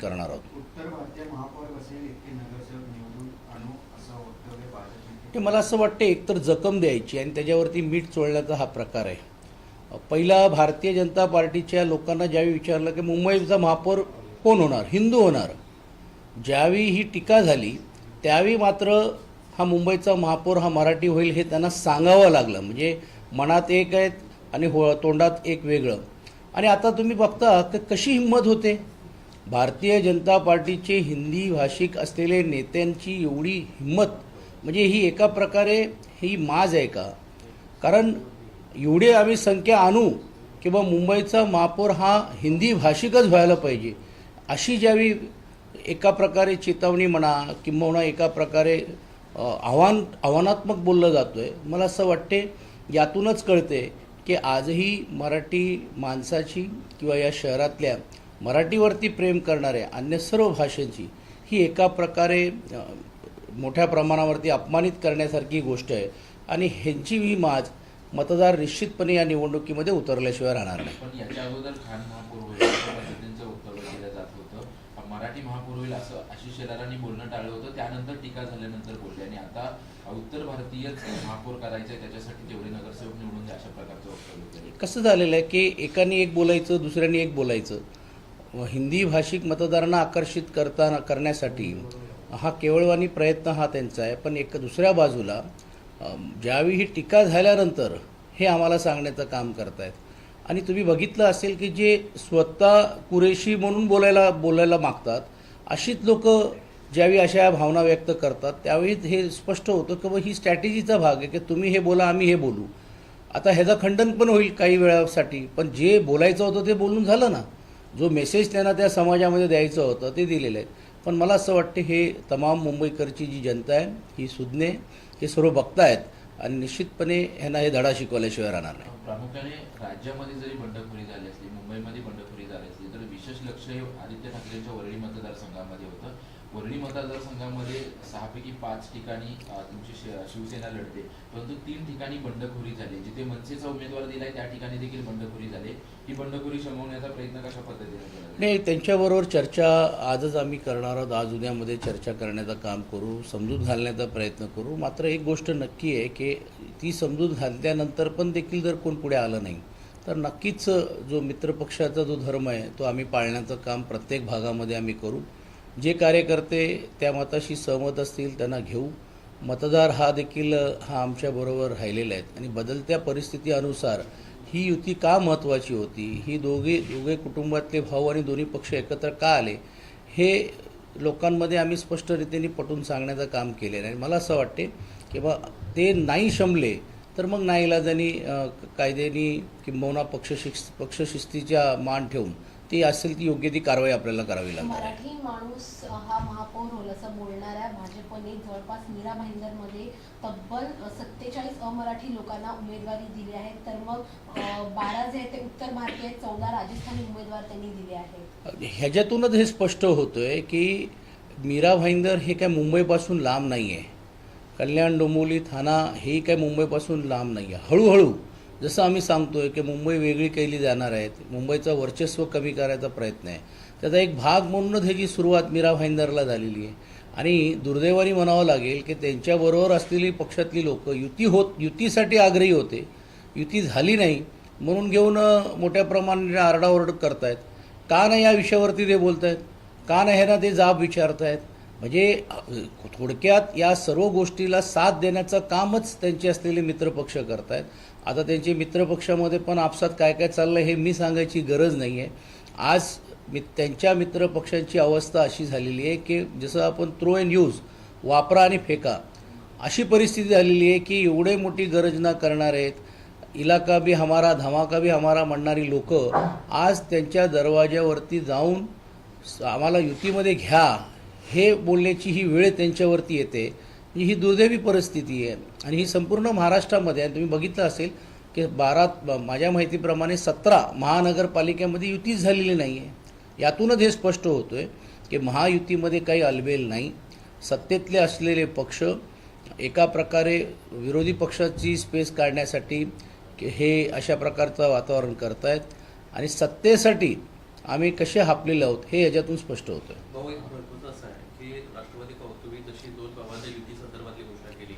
करणार आहोत. उत्तर भारतीय महापौर बसेल इतके नगरसेवक निवडून आणू असं वक्तव्य भाजपने हे मला असं वाटतं एकतर जखम द्यायची आणि त्याच्यावरती मीठ चोळण्याचा हा प्रकार आहे. पहिला भारतीय जनता पार्टीच्या लोकांना ज्यावेळी विचारलं की मुंबईचा महापौर कोण होणार, हिंदू होणार, ज्यावेळी ही टीका झाली त्यावेळी मात्र हा मुंबईचा महापौर हा मराठी होईल हे त्यांना सांगावं लागलं. म्हणजे मनात एक आहेत आणि तोंडात एक वेगळं. आणि आता तुम्ही बघता की कशी हिंमत होते भारतीय जनता पार्टीचे हिंदी भाषिक असलेले नेत्यांची, एवढी हिंमत. म्हणजे ही एका प्रकारे ही माज आहे का? कारण एवढी आम्ही संख्या आणू किंवा मुंबईचा महापौर हा हिंदी भाषिकच व्हायला पाहिजे अशी ज्यावेळी एका प्रकारे चेतावणी म्हणा किंवा एका प्रकारे आव्हानात्मक बोललं जातो आहे, मला असं वाटते यातूनच कळते की आजही मराठी माणसाची किंवा या शहरातल्या मराठीवरती प्रेम करणाऱ्या अन्य सर्व भाषांची ही एका प्रकारे मोठ्या प्रमाणावरती अपमानित करण्यासारखी गोष्ट आहे. आणि ह्यांची ही माज मतदार निश्चितपणे या निवडणुकीमध्ये उतरल्याशिवाय राहणार नाही. पण याच्या अगोदर खान महापौर होईल अशा पद्धतीचं वक्तव्य केलं जात होतं. मराठी महापौर होईल असं आशिष शेलारांनी बोलणं टाळलं होतं, त्यानंतर टीका झाल्यानंतर बोलले. आणि आता उत्तर भारतीयच महापौर करायचं त्याच्यासाठी तेवढे नगरसेवक निवडून द्या अशा प्रकारचं वक्तव्य केलं. कसं झालेलं आहे की एकाने एक बोलायचं, दुसऱ्याने एक बोलायचं. हिंदी भाषिक मतदारांना आकर्षित करण्यासाठी हा केवळवानी प्रयत्न हा त्यांचा आहे. पण एक दुसऱ्या बाजूला ज्यावेळी ही टीका झाल्यानंतर हे आम्हाला सांगण्याचं काम करतायत. आणि तुम्ही बघितलं असेल की जे स्वतः कुरेशी म्हणून बोलायला मागतात अशीच लोक ज्यावेळी अशा भावना व्यक्त करतात त्यावेळी हे स्पष्ट होतं की ही स्ट्रॅटेजीचा भाग आहे की तुम्ही हे बोला, आम्ही हे बोलू. आता ह्याचं खंडन पण होईल काही वेळासाठी, पण जे बोलायचं होतं ते बोलून झालं ना. जो मेसेज त्यांना त्या समाजामध्ये द्यायचं होतं ते दिलेलं आहे. पण मला असं वाटतं हे तमाम मुंबईकरची जी जनता आहे ही सुज्ञ, हे सर्व बघतायत आणि निश्चितपणे ह्यांना हे धडा शिकवल्याशिवाय राहणार नाही. प्रामुख्याने राज्यामध्ये जरी बंडखोरी झाली असली, मुंबईमध्ये बंडखोरी झाली असली तर विशेष लक्ष हे आदित्य ठाकरेंच्या वरळी मतदारसंघामध्ये होतं. वरळी मतदारसंघामध्ये 6 पैकी 5 ठिकाणी तुमची शिवसेना लढते, परंतु 3 ठिकाणी बंडखोरी झाली. जिथे मनसेचा उमेदवार दिलाय त्या ठिकाणी देखील बंडखोरी झाली. ही बंडखोरी शमवण्याचा प्रयत्न कशा पद्धतीने केला? नाही, त्यांच्याबरोबर चर्चा आजच आम्ही करणार आहोत. आज उद्यामध्ये चर्चा करण्याचं काम करू, समजूत घालण्याचा प्रयत्न करू. मात्र एक गोष्ट नक्की आहे की ती समजूत घातल्यानंतर पण देखील जर कोण पुढे आलं नाही तर नक्कीच जो मित्रपक्षाचा जो धर्म आहे तो आम्ही पाळण्याचं काम प्रत्येक भागामध्ये आम्ही करू. जे कार्यकर्ते त्या मताशी सहमत असतील त्यांना घेऊ. मतदार हा देखील हा आमच्याबरोबर राहिलेला आहेत आणि बदलत्या परिस्थितीनुसार ही युती का महत्त्वाची होती, ही दोघे कुटुंबातले भाऊ आणि दोन्ही पक्ष एकत्र का आले, हे लोकांमध्ये आम्ही स्पष्टरीतीने पटवून सांगण्याचं काम केलेलं आहे. मला असं वाटते की बा ते नाही शमले तर मग नाईलाजानी कायद्याने किंबहुना पक्षशिस्तीच्या मान ठेवून ती असेल ती योग्य ती कारवाई आपल्याला करावी लागणार. मराठी माणूस हा महापौर होईल असं बोलणाऱ्या भाजपने जवळपास मीरा भाईंदरमध्ये तब्बल 47 अमराठी लोकांना उमेदवारी दिली आहे. तर मग 12 जे आहेत ते उत्तर भारतीय, 14 राजस्थानी उमेदवार त्यांनी दिले आहेत. ह्याच्यातूनच हे स्पष्ट होतंय की मीरा भाईंदर हे काय मुंबईपासून लांब नाही आहे. कल्याण, डोंबिवली, ठाणा हे काय मुंबईपासून लांब नाही आहे. हळूहळू जसं आम्ही सांगतोय की मुंबई वेगळी केली जाणार आहे, मुंबईचं वर्चस्व कमी करायचा प्रयत्न आहे, त्याचा एक भाग म्हणूनच ह्याची सुरुवात मीरा भाईंदरला झालेली आहे. आणि दुर्दैवाने म्हणावं लागेल की त्यांच्याबरोबर असलेली पक्षातली लोक युतीसाठी आग्रही होते, युती झाली नाही म्हणून घेऊन मोठ्या प्रमाणात आरडाओरड करतायत. का नाही या विषयावरती ते बोलत आहेत, का नाही ह्यांना ते जाब विचारतायत. म्हणजे थोडक्यात या सर्व गोष्टीला साथ देण्याचं कामच त्यांचे असलेले मित्रपक्ष करतायत. आता त्यांचे मित्रपक्षामध्ये पण आपसात काय काय चाललं हे मी सांगायची गरज नाही आहे. आज त्यांच्या मित्रपक्षांची अवस्था अशी झालेली आहे की जसं आपण थ्रो अँड यूज, वापरा आणि फेका, अशी परिस्थिती झालेली आहे की एवढे मोठी गरज न करणार आहेत, इलाका भी हमारा धमाका भी हमारा म्हणणारी लोक आज त्यांच्या दरवाज्यावरती जाऊन आम्हाला युतीमध्ये घ्या हे बोलण्याची ही वेळ त्यांच्यावरती येते. ही दुर्दैवी परिस्थिती आहे आणि ही संपूर्ण महाराष्ट्रामध्ये आहे. तुम्ही बघितलं असेल की माझ्या माहितीप्रमाणे 17 महानगरपालिकेमध्ये युतीच झालेली नाही आहे. यातूनच हे स्पष्ट होतं आहे की महायुतीमध्ये काही अलबेल नाही. सत्तेतले असलेले पक्ष एका प्रकारे विरोधी पक्षाची स्पेस काढण्यासाठी हे अशा प्रकारचं वातावरण करत आहेत आणि सत्तेसाठी आम्ही कसे हापलेले आहोत हे याच्यातून स्पष्ट होतं. भाऊ, एक महत्त्वाचं असं आहे की राष्ट्रवादी तुम्ही जशी 2 गावांच्या युती संदर्भातली घोषणा केली,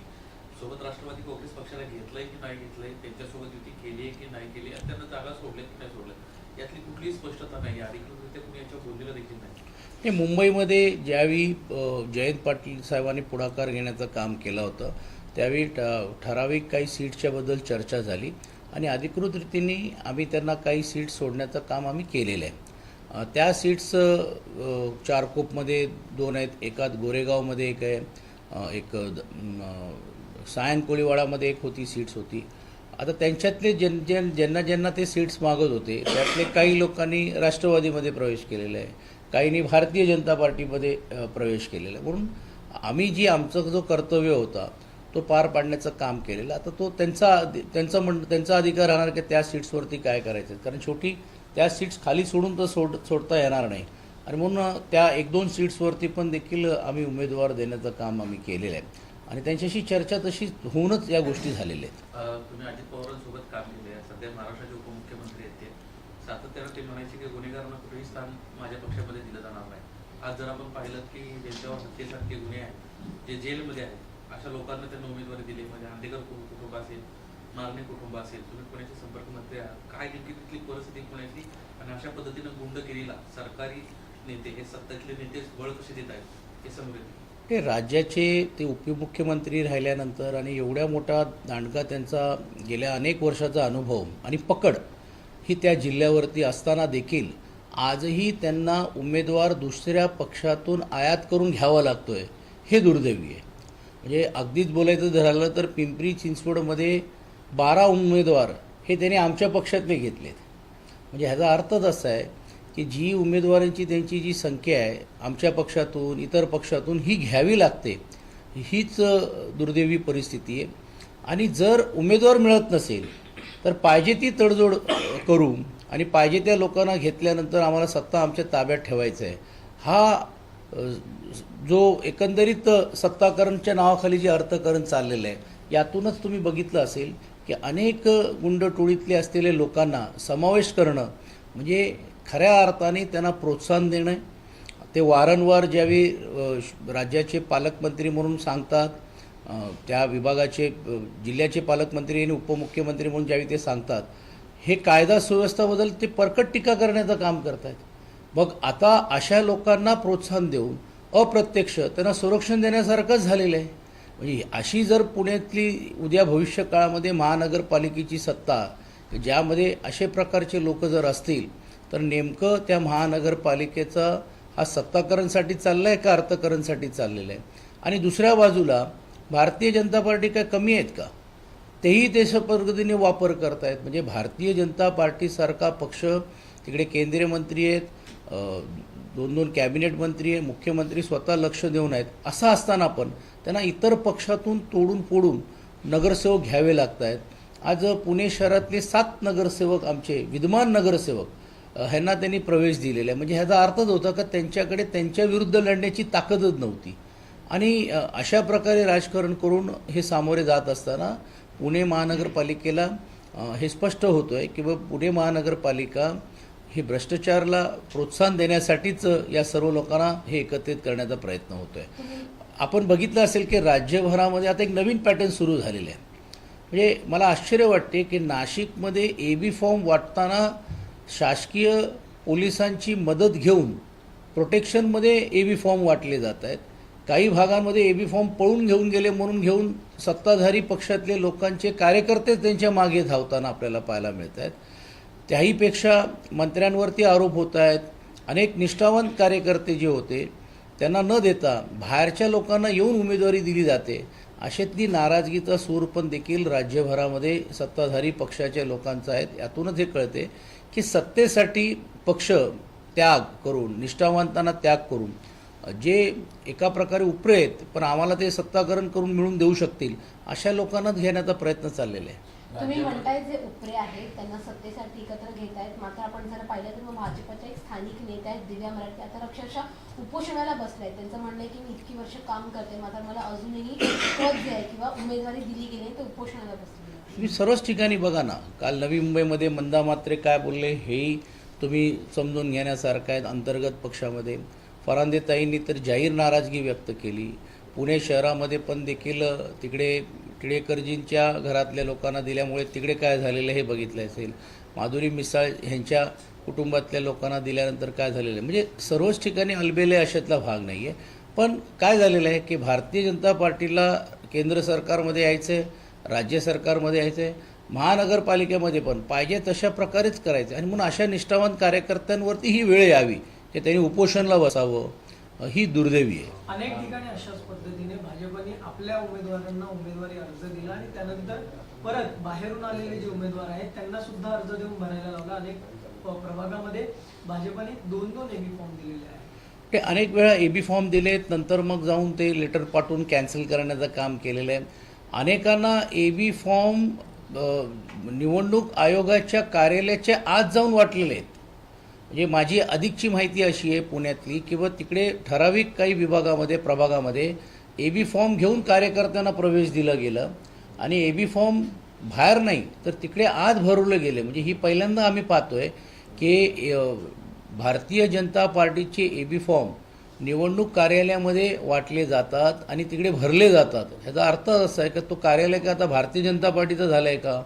सोबत राष्ट्रवादी काँग्रेस पक्षाला घेतलंय की नाही घेतलंय, त्यांच्यासोबत युती केली आहे की नाही केली, आणि त्यांना जागा सोडल्यात की नाही सोडल्यात, यातली कुठलीही स्पष्टता नाही. अधिकृतरित्या कुणी याच्यावर बोललेलं देखील नाही. हे मुंबईमध्ये ज्यावेळी जयंत पाटील साहेबांनी पुढाकार घेण्याचं काम केलं होतं त्यावेळी ठराविक काही सीट्सच्याबद्दल चर्चा झाली आणि अधिकृत रीतीने आम्ही त्यांना काही सीट्स सोडण्याचं काम आम्ही केलेलं आहे. त्या सीट्स चारकोपमध्ये 2 आहेत, एकात गोरेगावमध्ये एक आहे, एक सायन कोळीवाडामध्ये एक होती सीट्स होती. आता त्यांच्यातले ज्यांना ते सीट्स मागत होते त्यातले काही लोकांनी राष्ट्रवादीमध्ये प्रवेश केलेला आहे, काहींनी भारतीय जनता पार्टीमध्ये प्रवेश केलेला आहे. म्हणून आम्ही आमचा जो कर्तव्य होता तो पार पाडण्याचं काम केलेलं. आता तो त्यांचा अधिकार राहणार की त्या सीट्सवरती काय करायचं, कारण शेवटी त्या सीट्स खाली सोडून तर सोडता येणार नाही. आणि म्हणून त्या 1-2 सीट्सवरती पण देखील आम्ही उमेदवार देण्याचं काम आम्ही केलेलं आहे आणि त्यांच्याशी चर्चा तशी होऊनच या गोष्टी झालेल्या आहेत. तुम्ही अजित पवारांसोबत काम केले आहे, सध्या महाराष्ट्राचे उपमुख्यमंत्री आहेत ते. सातत्यानं ते म्हणायचे की गुन्हेगारांना कुठेही स्थान माझ्या पक्षामध्ये दिलं जाणार नाही. आज जर आपण पाहिलं की ज्यांच्यावर हत्येसारखे गुन्हे आहेत, जे जेलमध्ये आहेत, अशा लोकांना त्यांना उमेदवारी दिली. म्हणजे आंदेकर कुटुंब असेल, मारणे कुटुंब असेल, तुम्ही पुण्याचे संपर्क मंत्री आहात, काय नेमकी तिथली परिस्थिती पुण्याची, आणि अशा पद्धतीनं गुंडगिरीला सरकारी नेते, हे सत्तेतले नेते बळ कसे देत आहेत हे समोर येते. ते राज्याचे ते उपमुख्यमंत्री राहिल्यानंतर आणि एवढ्या मोठा दांडगा त्यांचा गेल्या अनेक वर्षाचा अनुभव आणि पकड ही त्या जिल्ह्यावरती असताना देखील आजही त्यांना उमेदवार दुसऱ्या पक्षातून आयात करून घ्यावा लागतोय, हे दुर्दैवी आहे. म्हणजे अगदीच बोलायचं झालं तर पिंपरी चिंचवडमध्ये 12 उमेदवार हे त्यांनी आमच्या पक्षातले घेतलेत. म्हणजे ह्याचा अर्थच असा आहे की जी उमेदवारांची त्यांची जी संख्या आहे आमच्या पक्षातून इतर पक्षातून ही घ्यावी लागते, हीच दुर्दैवी परिस्थिती आहे. आणि जर उमेदवार मिळत नसेल तर पाहिजे ती तडजोड करू आणि पाहिजे त्या लोकांना घेतल्यानंतर आम्हाला सत्ता आमच्या ताब्यात ठेवायचं आहे, हा जो एकंदरीत सत्ताकरणच्या नावाखाली जे अर्थकरण चाललेलं आहे, यातूनच तुम्ही बघितलं असेल की अनेक गुंडटोळीतले असलेले लोकांना समावेश करणं म्हणजे खऱ्या अर्थाने त्यांना प्रोत्साहन देणं. ते वारंवार ज्यावेळी राज्याचे पालकमंत्री म्हणून सांगतात, त्या विभागाचे जिल्ह्याचे पालकमंत्री आणि उपमुख्यमंत्री म्हणून ज्यावेळी ते सांगतात, हे कायदा सुव्यवस्थाबद्दल ते परकट टीका करण्याचं काम करत आहेत. मग आता अशा लोकांना प्रोत्साहन देऊन अप्रत्यक्ष त्यांना संरक्षण देण्यासारखंच झालेलं आहे. म्हणजे अशी जर पुण्यातली उद्या भविष्य काळामध्ये महानगरपालिकेची सत्ता ज्यामध्ये असे प्रकारचे लोक जर असतील तर नेमकं त्या महानगरपालिकेचा हा सत्ताकरणसाठी चालला आहे का अर्थकरणसाठी चाललेला आहे. आणि दुसऱ्या बाजूला भारतीय जनता पार्टी काय कमी आहेत का, तेही ते पद्धतीने वापर करतायत. म्हणजे भारतीय जनता पार्टीसारखा पक्ष तिकडे केंद्रीय मंत्री आहेत, 2-2 कॅबिनेट मंत्री आहे, मुख्यमंत्री स्वतः लक्ष देऊन आहेत, असं असताना पण त्यांना इतर पक्षातून तोडून फोडून नगरसेवक घ्यावे लागत आहेत. आज पुणे शहरातले 7 नगरसेवक आमचे विद्यमान नगरसेवक ह्यांना त्यांनी प्रवेश दिलेला आहे. म्हणजे ह्याचा अर्थच होता का त्यांच्याकडे त्यांच्या विरुद्ध लढण्याची ताकदच नव्हती. आणि अशा प्रकारे राजकारण करून हे सामोरे जात असताना पुणे महानगरपालिकेला हे स्पष्ट होतं आहे की पुणे महानगरपालिका हे भ्रष्टाचाराला प्रोत्साहन देण्यासाठीच या सर्व लोकांना हे एकत्रित करण्याचा प्रयत्न होतो आहे. आपण बघितलं असेल की राज्यभरामध्ये आता एक नवीन पॅटर्न सुरू झालेलं आहे. म्हणजे मला आश्चर्य वाटते की नाशिकमध्ये AB फॉर्म वाटताना शासकीय पोलिसांची मदत घेऊन प्रोटेक्शनमध्ये AB फॉर्म वाटले जात आहेत. काही भागांमध्ये AB फॉर्म पळून घेऊन सत्ताधारी पक्षातले लोकांचे कार्यकर्तेच त्यांच्या मागे धावताना आपल्याला पाहायला मिळत आहेत. त्याहीपेक्षा मंत्र्यांवरती आरोप होत आहेत. अनेक निष्ठावंत कार्यकर्ते जे होते त्यांना न देता बाहेरच्या लोकांना येऊन उमेदवारी दिली जाते. अशातली नाराजगीचा सूर पण देखील राज्यभरामध्ये सत्ताधारी पक्षाच्या लोकांचा आहे. यातूनच हे कळते की सत्तेसाठी पक्ष त्याग करून, निष्ठावंतांना त्याग करून, जे एका प्रकारे उपरे आहेत पण आम्हाला ते सत्ताकरण करून मिळून देऊ शकतील अशा लोकांनाच घेण्याचा प्रयत्न चाललेला आहे. तुम्ही म्हणताय जे उपरे आहेत त्यांना सत्तेसाठी एकत्र घेत आहेत, मात्र आपण जर पाहिलं तर मग भाजपच्या एक स्थानिक नेते आहेत दिव्या मराठे, आता अक्षरशः उपोषणाला बसलाय. त्यांचं म्हणणं आहे की मी इतकी वर्ष काम करते मात्र मला अजूनही पद जे आहे किंवा उमेदवारी दिली गेली ते उपोषणाला बसले. तुम्ही सर्वच ठिकाणी बघा ना, काल नवी मुंबईमध्ये मंदा म्हात्रे काय बोलले हेही तुम्ही समजून घेण्यासारखं आहेत अंतर्गत पक्षामध्ये. फरांदेताईंनी तर जाहीर नाराजगी व्यक्त केली. पुणे शहरामध्ये पण देखील तिकडे टिळेकरजींच्या घरातल्या लोकांना दिल्यामुळे तिकडे काय झालेलं हे बघितलं असेल. माधुरी मिसाळ ह्यांच्या कुटुंबातल्या लोकांना दिल्यानंतर काय झालेलं आहे, म्हणजे सर्वच ठिकाणी अलबेले अशातला भाग नाही आहे. पण काय झालेलं आहे की भारतीय जनता पार्टीला केंद्र सरकारमध्ये यायचं आहे, राज्य सरकारमध्ये यायचं आहे, महानगरपालिकेमध्ये पण पाहिजे तशा प्रकारेच करायचं आणि म्हणून अशा निष्ठावान कार्यकर्त्यांवरती ही वेळ यावी की त्यांनी उपोषणला बसावं, ही दुर्दैवी आहे. अनेक ठिकाणी अशाच पद्धतीने भाजपने आपल्या उमेदवारांना उमेदवारी अर्ज दिला आणि त्यानंतर परत बाहेरून आलेले जे उमेदवार आहेत त्यांना सुद्धा अर्ज देऊन भरायला लावला. अनेक प्रभागामध्ये भाजपने 2-2 एबी फॉर्म दिलेले आहेत. ते अनेक वेळा एबी फॉर्म दिलेत, नंतर मग जाऊन ते लेटर पाठवून कॅन्सल करण्याचं काम केलेलं आहे. अनेकांना एबी फॉर्म निवडणूक आयोगाच्या कार्यालयाच्या आत जाऊन वाटलेले आहेत. म्हणजे माझी अधिकची माहिती अशी आहे पुण्यातली किंवा तिकडे ठराविक काही विभागामध्ये प्रभागामध्ये एबी फॉर्म घेऊन कार्यकर्त्यांना प्रवेश दिला गेला आणि एबी फॉर्म बाहेर नाही तर तिकडे आत भरवले गेले. म्हणजे ही पहिल्यांदा आम्ही पाहतोय की भारतीय जनता पार्टीचे एबी फॉर्म निवडणूक कार्यालयामध्ये वाटले जातात आणि तिकडे भरले जातात. ह्याचा अर्थ असा आहे की तो कार्यालय का आता भारतीय जनता पार्टीचं झालं आहे का,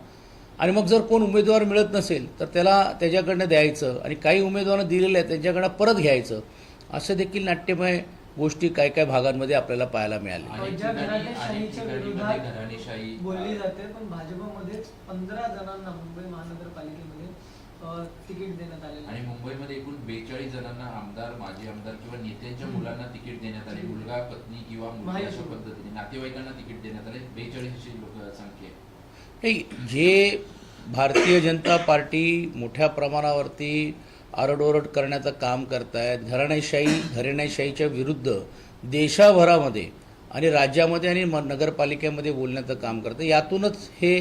आणि मग जर कोण उमेदवार मिळत नसेल तर त्याला त्याच्याकडनं द्यायचं आणि काही उमेदवारांना दिलेलं आहे त्यांच्याकडनं परत घ्यायचं. असं देखील नाट्यमय गोष्टी काय काय भागांमध्ये आपल्याला पाहायला मिळाल्या. अनेक ज्या ठिकाणी घराणेशाहीच्या मध्ये विरोधात घराणेशाही बोलली जाते पण भाजपमध्येच 15 जणांना मुंबई महानगरपालिकेमध्ये तिकीट देण्यात आले आणि मुंबईमध्ये एकूण 42 जणांना आमदार, माजी आमदार किंवा नेत्यांच्या मुलांना तिकीट देण्यात आले. मुलगा, पत्नी किंवा मुलगी अशा पद्धतीने नातेवाईकांना तिकीट देण्यात आले. 42 अशी लोकसंख्या आहे. नाही, जे भारतीय जनता पार्टी मोठ्या प्रमाणावरती आरडओरड करण्याचं काम करतायत, घराणेशाहीच्या विरुद्ध देशाभरामध्ये आणि राज्यामध्ये आणि नगरपालिकेमध्ये बोलण्याचं काम करतं. यातूनच हे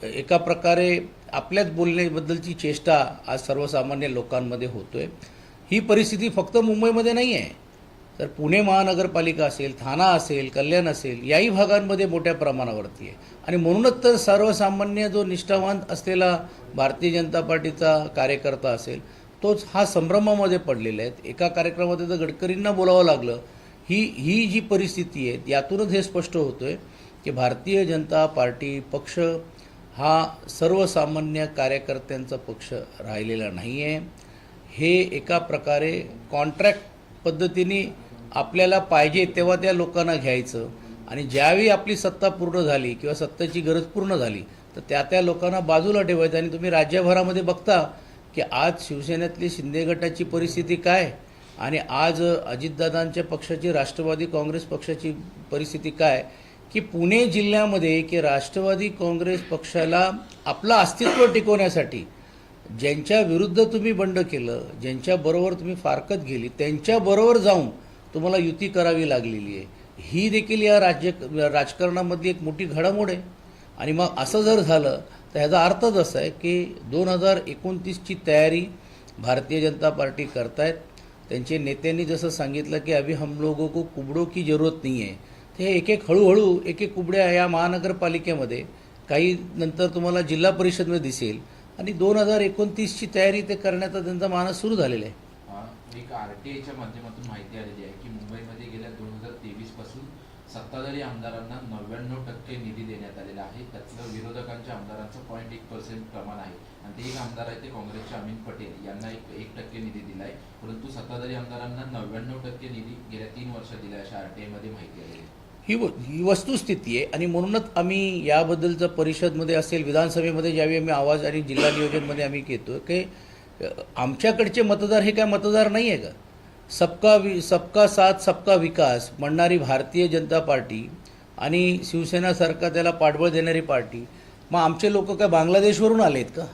एका प्रकारे आपल्याच बोलण्याबद्दलची चेष्टा आज सर्वसामान्य लोकांमध्ये होतोय. ही परिस्थिती फक्त मुंबईमध्ये नाही आहे, तर पुणे महानगरपालिका असेल, ठाणा असेल, कल्याण असेल, याही भागांमध्ये मोठ्या प्रमाणावरती आहे. आणि म्हणूनच तर सर्वसामान्य जो निष्ठावान असलेला भारतीय जनता पार्टीचा कार्यकर्ता असेल तोच हा संभ्रमामध्ये पडलेला आहे. एका कार्यक्रमामध्ये तर गडकरींना बोलावं लागलं. ही जी परिस्थिती आहे यातूनच हे स्पष्ट होतोय की भारतीय जनता पार्टी पक्ष हा सर्वसामान्य कार्यकर्त्यांचा पक्ष राहिलेला नाही आहे. हे एका प्रकारे कॉन्ट्रॅक्ट पद्धतीने आपल्याला पाहिजे तेव्हा त्या लोकांना घ्यायचं आणि ज्यावेळी आपली सत्ता पूर्ण झाली किंवा सत्तेची गरज पूर्ण झाली तर त्या लोकांना बाजूला ठेवायचं. आणि तुम्ही राज्यभरामध्ये बघता की आज शिवसेनेतली शिंदे गटाची परिस्थिती काय आणि आज अजितदादांच्या पक्षाची राष्ट्रवादी काँग्रेस पक्षाची परिस्थिती काय, की पुणे जिल्ह्यामध्ये की राष्ट्रवादी काँग्रेस पक्षाला आपलं अस्तित्व टिकवण्यासाठी ज्यांच्या विरुद्ध तुम्ही बंड केलं, ज्यांच्याबरोबर तुम्ही फारकत गेली, त्यांच्याबरोबर जाऊन तुम्हाला युती करावी लागलेली आहे. ही देखील या राजकारणामधली एक मोठी घडामोड आहे. आणि मग असं जर झालं तर ह्याचा अर्थच असा आहे की 2029ची तयारी भारतीय जनता पार्टी करतायत. त्यांचे नेत्यांनी जसं सांगितलं की अभी हम लोगों को कुबड़ों की जरूरत नहीं है. ते एक हळूहळू एक कुबड्या या महानगरपालिकेमध्ये, काही नंतर तुम्हाला जिल्हा परिषदमध्ये दिसेल आणि 2029ची तयारी ते करण्याचा त्यांचा मानस सुरू झालेला आहे. एक आरटीआयच्या माध्यमातून माहिती आलेली आहे की मुंबईमध्ये गेल्या 2023 पासून सत्ताधारी आमदारांना 99% निधी देण्यात आलेला आहे. त्यातलं विरोधकांच्या आमदारांचं 0.1% प्रमाण आहे आणि ते एक आमदार आहे ते काँग्रेसचे अमित पटेल यांना 1% निधी दिला आहे. परंतु सत्ताधारी आमदारांना 99% निधी गेल्या 3 वर्षात दिला अशा आरटीआयमध्ये माहिती आलेली आहे. ही वस्तुस्थिती आहे आणि म्हणूनच आम्ही याबद्दलचं परिषदमध्ये असेल, विधानसभेमध्ये ज्यावेळी आम्ही आवाज आणि जिल्हा नियोजनमध्ये आम्ही घेतो की आमच्याकडचे मतदार हे काय मतदार नाही आहे का? सबका साथ सबका विकास म्हणणारी भारतीय जनता पार्टी आणि शिवसेनासारखा त्याला पाठबळ देणारी पार्टी, मग आमचे लोक काय बांगलादेशवरून आलेत का?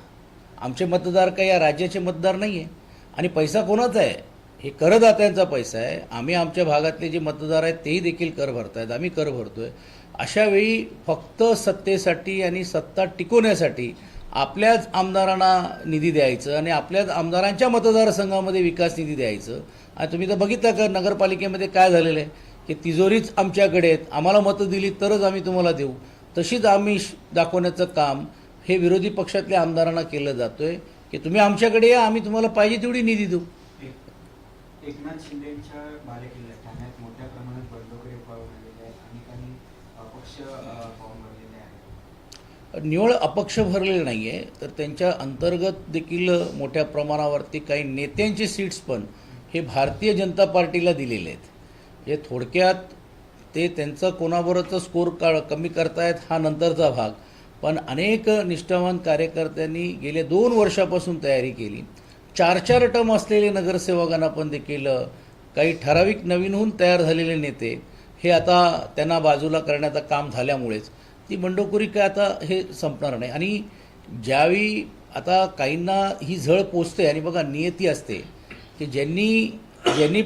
आमचे मतदार काय या राज्याचे मतदार नाही आहे. आणि पैसा कोणाचा आहे? हे करदात्यांचा पैसा आहे. आम्ही आमच्या भागातले जे मतदार आहेत तेही देखील कर भरतायत, आम्ही कर भरतोय. अशावेळी फक्त सत्तेसाठी आणि सत्ता टिकवण्यासाठी आपल्याच आमदारांना निधी द्यायचं आणि आपल्याच आमदारांच्या मतदारसंघामध्ये विकास निधी द्यायचं. आणि तुम्ही तर बघितलं का नगरपालिकेमध्ये काय झालेलं आहे की तिजोरीच आमच्याकडे आहेत, आम्हाला मतं दिली तरच आम्ही तुम्हाला देऊ, तशीच आम्ही दाखवण्याचं काम हे विरोधी पक्षातल्या आमदारांना केलं जातोय की की तुम्ही आमच्याकडे या, आम्ही तुम्हाला पाहिजे तेवढी निधी देऊ. एकनाथ शिंदेच्या बालेकिल्ल्यात ठाण्यात मोठ्या प्रमाणात बंडखोरी पाळून आलेले आहेत. अनेकांनी अपक्ष फॉर्म भरलेले आहेत. निवळ अपक्ष भरलेलं नाही आहे, तर त्यांच्या अंतर्गत देखील मोठ्या प्रमाणावरती काही नेत्यांचे सीट्स पण हे भारतीय जनता पार्टीला दिलेले आहेत. हे थोडक्यात ते त्यांचा कोणाबरोबरचा स्कोर कमी करतायत हा नंतरचा भाग, पण अनेक निष्ठावान कार्यकर्त्यांनी गेल्या 2 वर्षापासून तयारी केली. 4 टर्म असलेले नगरसेवकांना पण देखील काही ठराविक नवीनहून तयार झालेले नेते हे आता त्यांना बाजूला करण्याचं काम झाल्यामुळेच ती बंडखोरी काय आता हे संपणार नाही. आणि ज्यावेळी आता काहींना ही झळ पोचते, आणि बघा नियती असते की ज्यांनी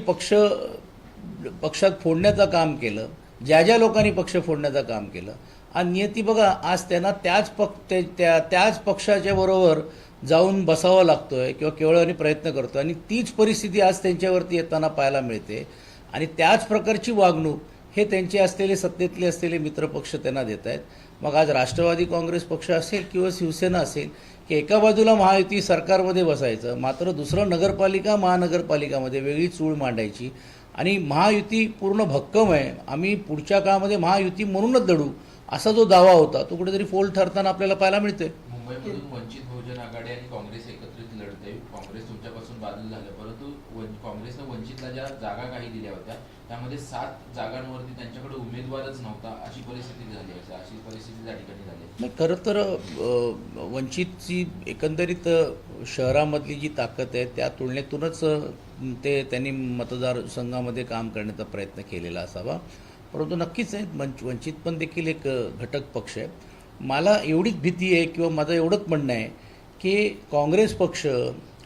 पक्षात फोडण्याचं काम केलं, ज्या लोकांनी पक्ष फोडण्याचं काम केलं, आणि नियती बघा आज त्यांना त्याच पक्षाच्या बरोबर जाऊन बसावं लागतोय किंवा केवळाने प्रयत्न करतो, आणि तीच परिस्थिती आज त्यांच्यावरती येताना पाहायला मिळते. आणि त्याच प्रकारची वागणूक हे त्यांचे असलेले सत्तेतले असलेले मित्रपक्ष त्यांना देत आहेत. मग आज राष्ट्रवादी काँग्रेस पक्ष असेल किंवा शिवसेना असेल की एका बाजूला महायुती सरकारमध्ये बसायचं, मात्र दुसरं महानगरपालिकामध्ये वेगळी चूळ मांडायची, आणि महायुती पूर्ण भक्कम आहे, आम्ही पुढच्या काळामध्ये महायुती म्हणूनच लढू, असा जो दावा होता तो कुठेतरी फोल ठरताना आपल्याला पाहायला मिळतोय. मुंबईमधून वंचित बहुजन आघाडी आणि काँग्रेस एकत्रित लढते. काँग्रेस तुमच्यापासून बाजूला झालं, परंतु काँग्रेसनं वंचितला ज्या जागा काही दिल्या होत्या त्यामध्ये 7 जागांवरती त्यांच्याकडे उमेदवारच नव्हता, अशी परिस्थिती झाली आहे. अशी परिस्थिती त्या ठिकाणी झाली. नाही, खरं तर वंचितची एकंदरीत शहरामधली जी ताकद आहे त्या तुलनेतूनच त्यांनी मतदारसंघामध्ये काम करण्याचा प्रयत्न केलेला असावा. परंतु नक्कीच आहे, वंचित पण देखील एक घटक पक्ष आहे. मला एवढीच भीती आहे किंवा माझं एवढंच म्हणणं आहे की काँग्रेस पक्ष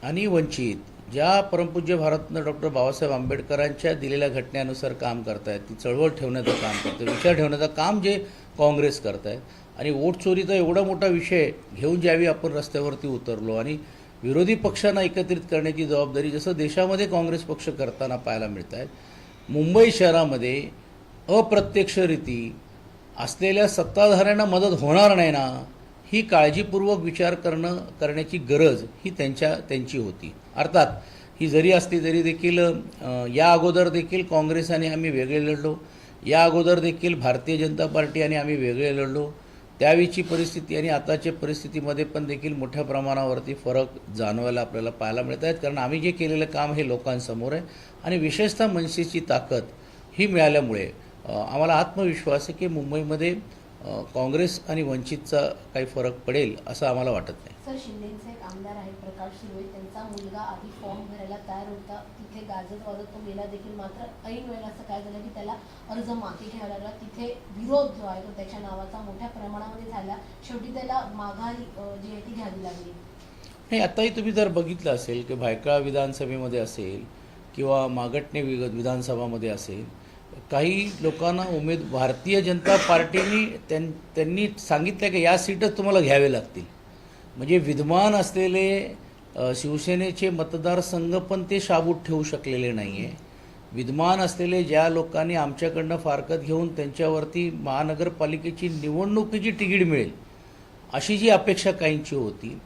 आणि वंचित ज्या परमपूज्य भारतरत्न डॉक्टर बाबासाहेब आंबेडकरांच्या दिलेल्या घटनेनुसार काम करतायत, ती चळवळ ठेवण्याचं काम करते, विचार ठेवण्याचं काम जे काँग्रेस करतायत, आणि वोट चोरीचा एवढा मोठा विषय घेऊन ज्यावेळी आपण रस्त्यावरती उतरलो आणि विरोधी पक्षांना एकत्रित करण्याची जबाबदारी जसं देशामध्ये काँग्रेस पक्ष करताना पाहायला मिळत आहेत, मुंबई शहरामध्ये अप्रत्यक्षरिती असलेल्या सत्ताधाऱ्यांना मदत होणार नाही ना, ही काळजीपूर्वक विचार करण्याची गरज ही त्यांची होती. अर्थात ही जरी असली तरी देखील या अगोदर देखील काँग्रेस आणि आम्ही वेगळे लढलो, या अगोदर देखील भारतीय जनता पार्टी आणि आम्ही वेगळे लढलो, त्यावेळीची परिस्थिती आणि आताच्या परिस्थितीमध्ये पण देखील मोठ्या प्रमाणावरती फरक जाणवायला आपल्याला पाहायला मिळत आहेत. कारण आम्ही जे केलेलं काम हे लोकांसमोर आहे, आणि विशेषतः मनसेची ताकद ही मिळाल्यामुळे आम्हाला आत्मविश्वास आहे की मुंबईमध्ये काँग्रेस आणि वंचितचा काही फरक पडेल असं आम्हाला वाटत नाही. सर, शिंदेचे एक आमदार आहेत प्रकाश सुर्वे, त्यांचा मुलगा आधी फॉर्म भरायला तयार होता, तिथे गाजत वाजत तो गेला देखील, मात्र ऐन वेळेला असं काय झालं की त्याला अर्ज मागे घ्यावा लागला, तिथे विरोध जो आहे तो त्याच्या नावाचा मोठ्या प्रमाणामध्ये झाला, शेवटी त्याला माघारी जी आहे ती घ्यावी लागली. नाही, आताही तुम्ही जर बघितलं असेल की भायखळा विधानसभेमध्ये असेल किंवा मागटणे विधानसभामध्ये असेल, काही लोकांना भारतीय जनता पार्टीने त्यांनी सांगितलं की या सीटच तुम्हाला घ्यावे लागतील. म्हणजे विद्यमान असलेले शिवसेनेचे मतदारसंघ पण ते शाबूत ठेवू शकलेले नाही आहे. विद्यमान असलेले ज्या लोकांनी आमच्याकडनं फारकत घेऊन त्यांच्यावरती महानगरपालिकेची निवडणुकीची तिकीट मिळेल अशी जी अपेक्षा काहींची होती,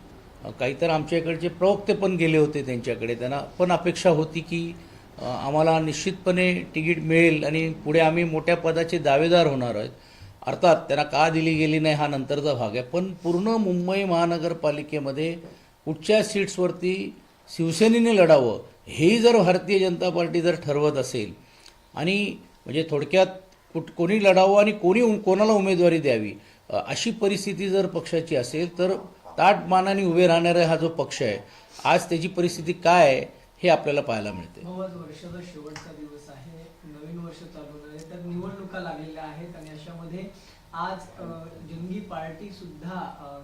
काही तर आमच्या इकडचे प्रवक्ते पण गेले होते त्यांच्याकडे, त्यांना पण अपेक्षा होती की आम्हाला निश्चितपणे तिकीट मिळेल आणि पुढे आम्ही मोठ्या पदाचे दावेदार होणार आहोत. अर्थात त्यांना का दिली गेली नाही हा नंतरचा भाग आहे, पण पूर्ण मुंबई महानगरपालिकेमध्ये कुठच्या सीट्सवरती शिवसेनेने लढावं हेही जर भारतीय जनता पार्टी जर ठरवत असेल, आणि म्हणजे थोडक्यात कोणी लढावं आणि कोणाला उमेदवारी द्यावी अशी परिस्थिती जर पक्षाची असेल, तर ताठ मानाने उभे राहणारा हा जो पक्ष आहे आज त्याची परिस्थिती काय आहे हे आपल्याला पाहायला मिळते. आज वर्षाचा शेवटचा दिवस आहे, नवीन वर्ष चालू आहे, तर निवडणुका लागलेल्या आहेत, आणि अशामध्ये आज जंगी पार्टी सुद्धा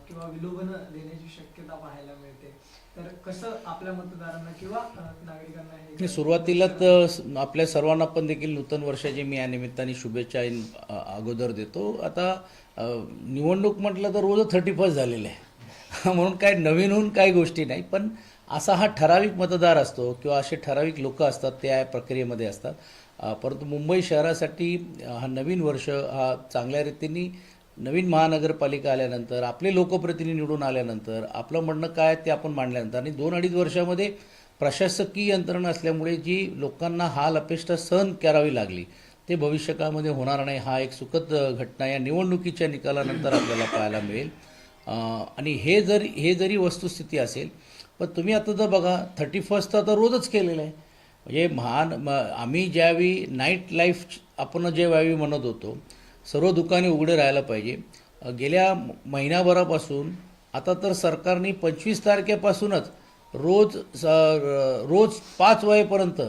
किंवा विलोभन देण्याची शक्यता पाहायला मिळते. तर कसं आपल्या मतदारांना किंवा नागरिकांना सुरुवातीला तर आपल्या सर्वांना पण देखील नूतन वर्षाची मी या निमित्ताने शुभेच्छा अगोदर देतो. आता निवडणूक म्हटलं तर रोज 31 झालेलं आहे म्हणून काय नवीन होऊन काही गोष्टी नाही, पण असा हा ठराविक मतदार असतो किंवा असे ठराविक लोक असतात त्या प्रक्रियेमध्ये असतात. परंतु मुंबई शहरासाठी हा नवीन वर्ष हा चांगल्या रीतीने नवीन महानगरपालिका आल्यानंतर आपले लोकप्रतिनिधी निवडून आल्यानंतर आपलं म्हणणं काय ते आपण मांडल्यानंतर आणि 2-2.5 वर्षामध्ये प्रशासकीय यंत्रणा असल्यामुळे जी लोकांना हाल अपेष्टा सहन करावी लागली ते भविष्यकाळामध्ये होणार नाही. हा एक सुखद घटना या निवडणुकीच्या निकालानंतर आपल्याला पाहायला मिळेल. आणि हे जरी वस्तुस्थिती असेल, पण तुम्ही आता तर बघा 31 तर आता रोजच केलेलं आहे. म्हणजे आम्ही ज्यावेळी नाईट लाईफ आपण ज्यावेळी म्हणत होतो सर्व दुकाने उघडे राहायला पाहिजे, गेल्या महिनाभरापासून आता तर सरकारने 25 तारखेपासूनच रोज 5 वाजेपर्यंत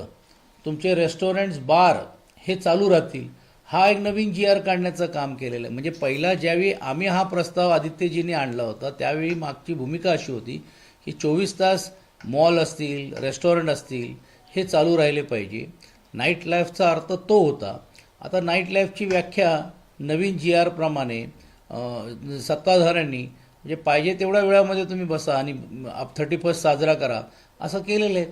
तुमचे रेस्टॉरंट्स बार हे चालू राहतील. हा एक नवीन GR काढण्याचं काम केलेलं आहे. म्हणजे पहिला ज्यावेळी आम्ही हा प्रस्ताव आदित्यजींनी आणला होता त्यावेळी मागची भूमिका अशी होती की 24 तास मॉल असतील, रेस्टॉरंट असतील हे चालू राहिले पाहिजे. नाईट लाईफचा अर्थ तो होता. आता नाईट लाईफची व्याख्या नवीन GR प्रमाणे सत्ताधाऱ्यांनी म्हणजे पाहिजे तेवढ्या वेळामध्ये तुम्ही बसा आणि 31 साजरा करा असं केलेलं आहे.